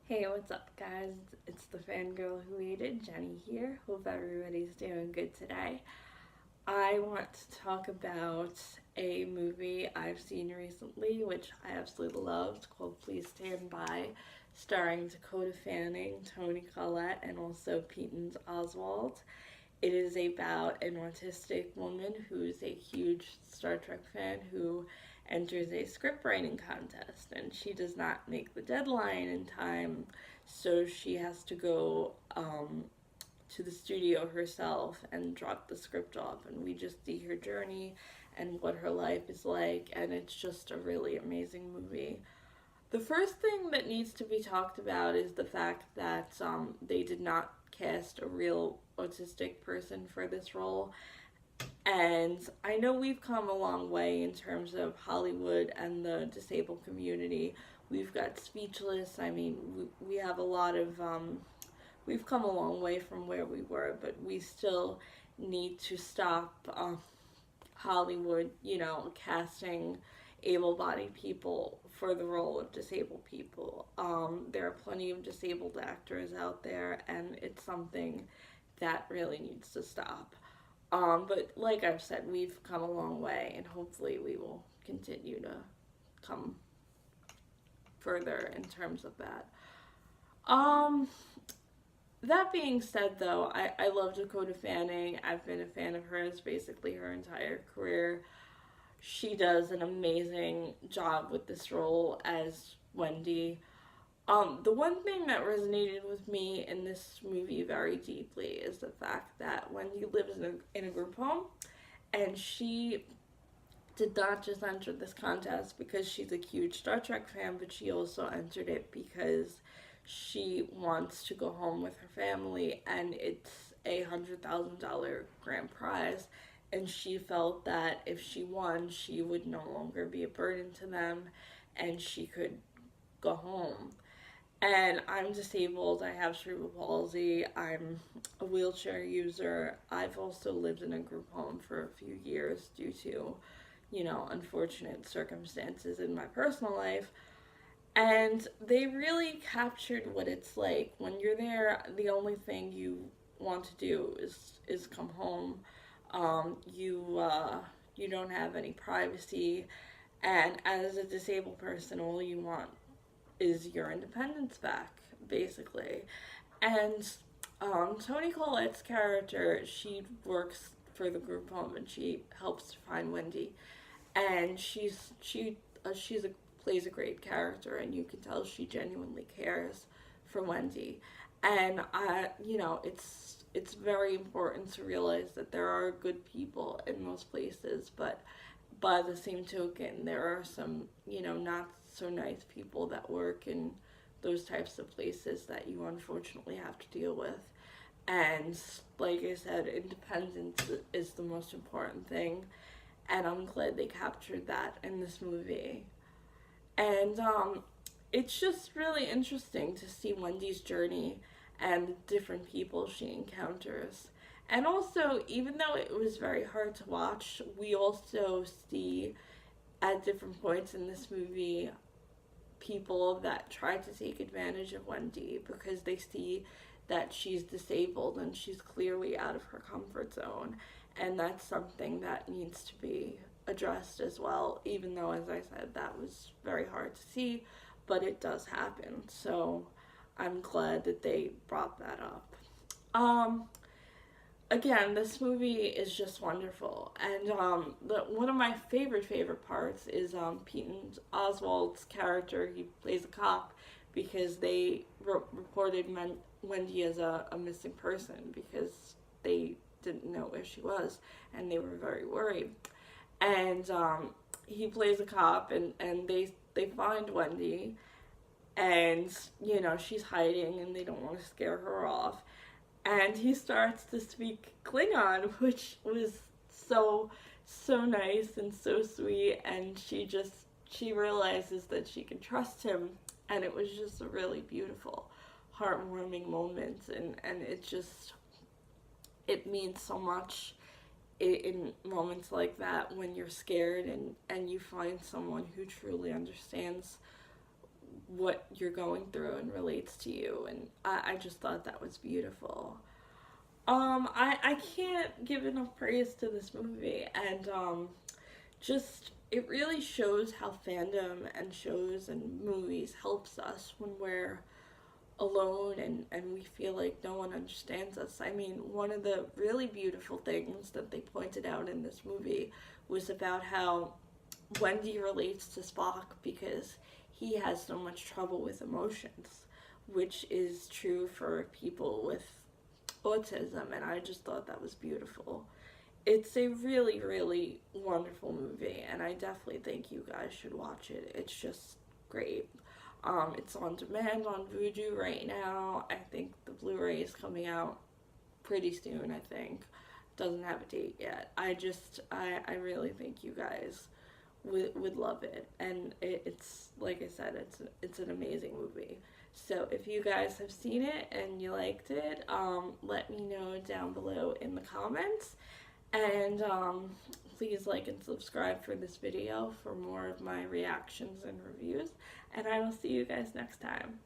Hey, what's up, guys? It's the fangirl who waited, Jenny here. Hope everybody's doing good today. I want to talk about a movie I've seen recently, which I absolutely loved, called Please Stand By, starring Dakota Fanning, Toni Collette, and also Peyton Oswald. It is about an autistic woman who's a huge Star Trek fan who enters a script writing contest, and she does not make the deadline in time, so she has to go to the studio herself and drop the script off. And we just see her journey and what her life is like, and it's just a really amazing movie. The first thing that needs to be talked about is the fact that they did not cast a real autistic person for this role. And I know we've come a long way in terms of Hollywood and the disabled community. We've got Speechless. I mean, we have a lot of, we've come a long way from where we were, but we still need to stop Hollywood, casting able bodied people for the role of disabled people. There are plenty of disabled actors out there, and it's something that really needs to stop. But like I've said, we've come a long way, and hopefully we will continue to come further in terms of that. Um, that being said, though, I love Dakota Fanning. I've been a fan of hers basically her entire career. She does an amazing job with this role as Wendy. The one thing that resonated with me in this movie very deeply is the fact that Wendy lives in a group home, and she did not just enter this contest because she's a huge Star Trek fan, but she also entered it because she wants to go home with her family, and it's $100,000 grand prize. And she felt that if she won, she would no longer be a burden to them, and she could go home. And I'm disabled. I have cerebral palsy. I'm a wheelchair user. I've also lived in a group home for a few years due to, unfortunate circumstances in my personal life. And they really captured what it's like when you're there. The only thing you want to do is come home. You don't have any privacy, and as a disabled person, all you want is your independence back, basically. And Toni Collette's character, she works for the group home and she helps to find Wendy, and she's a plays a great character, and you can tell she genuinely cares for Wendy. And it's very important to realize that there are good people in those places, but by the same token, there are some, not so nice people that work in those types of places that you unfortunately have to deal with. And like I said, independence is the most important thing, and I'm glad they captured that in this movie. And it's just really interesting to see Wendy's journey and the different people she encounters. And also, even though it was very hard to watch, we also see at different points in this movie people that try to take advantage of Wendy because they see that she's disabled and she's clearly out of her comfort zone. And that's something that needs to be addressed as well, even though, as I said, that was very hard to see, but it does happen. So I'm glad that they brought that up. Um, Again, this movie is just wonderful, and one of my favorite parts is Peyton Oswald's character. He plays a cop because they reported Wendy as a missing person because they didn't know where she was, and they were very worried. And he plays a cop, and they find Wendy, and she's hiding, and they don't want to scare her off, and he starts to speak Klingon, which was so nice and so sweet, and she realizes that she can trust him, and it was just a really beautiful, heartwarming moment, and it means so much in moments like that when you're scared and you find someone who truly understands what you're going through and relates to you, and I just thought that was beautiful. I can't give enough praise to this movie, and just it really shows how fandom and shows and movies helps us when we're alone and we feel like no one understands us. I mean, one of the really beautiful things that they pointed out in this movie was about how Wendy relates to Spock because he has so much trouble with emotions, which is true for people with autism, and I just thought that was beautiful. It's a really, really wonderful movie, and I definitely think you guys should watch it. It's just great. It's on demand on Vudu right now. I think the Blu-ray is coming out pretty soon, I think. Doesn't have a date yet. I really think you guys would love it. And it's, like I said, it's an amazing movie. So if you guys have seen it and you liked it, let me know down below in the comments. And please like and subscribe for this video for more of my reactions and reviews. And I will see you guys next time.